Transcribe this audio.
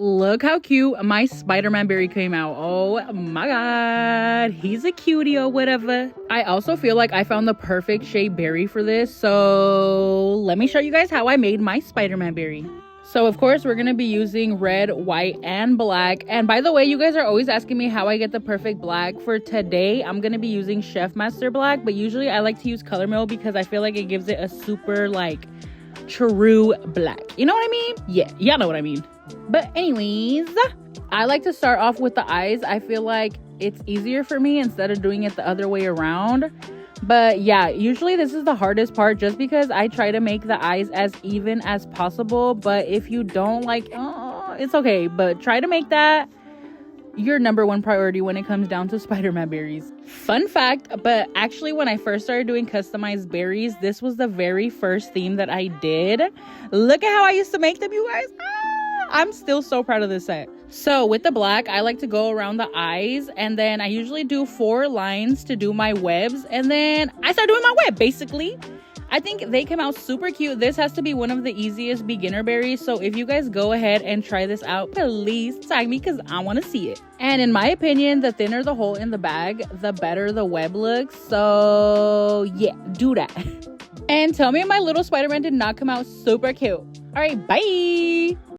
Look how cute my Spider-Man berry came out. Oh my god, he's a cutie or whatever. I also feel like I found the perfect shade berry for this, so let me show you guys how I made my Spider-Man berry. So of course we're gonna be using red, white, and black. And by the way, you guys are always asking me how I get the perfect black. For today, I'm gonna be using Chef Master Black, but usually I like to use Color Mill because I feel like it gives it a super like true black. You know what I mean? Yeah, y'all know what I mean. But anyways, I like to start off with the eyes. I feel like it's easier for me instead of doing it the other way around. But yeah, usually this is the hardest part just because I try to make the eyes as even as possible. But if you don't like, it's okay. But try to make that your number one priority when it comes down to Spider-Man berries. Fun fact, but actually when I first started doing customized berries, this was the very first theme that I did. Look at how I used to make them, you guys. I'm still so proud of this set. So with the black, I like to go around the eyes, and then I usually do 4 lines to do my webs, and then I start doing my web basically. I think they came out super cute. This has to be one of the easiest beginner berries. So if you guys go ahead and try this out, please tag me because I want to see it. And in my opinion, the thinner the hole in the bag, the better the web looks. So yeah, do that. And tell me if my little Spider-Man did not come out super cute. All right, bye.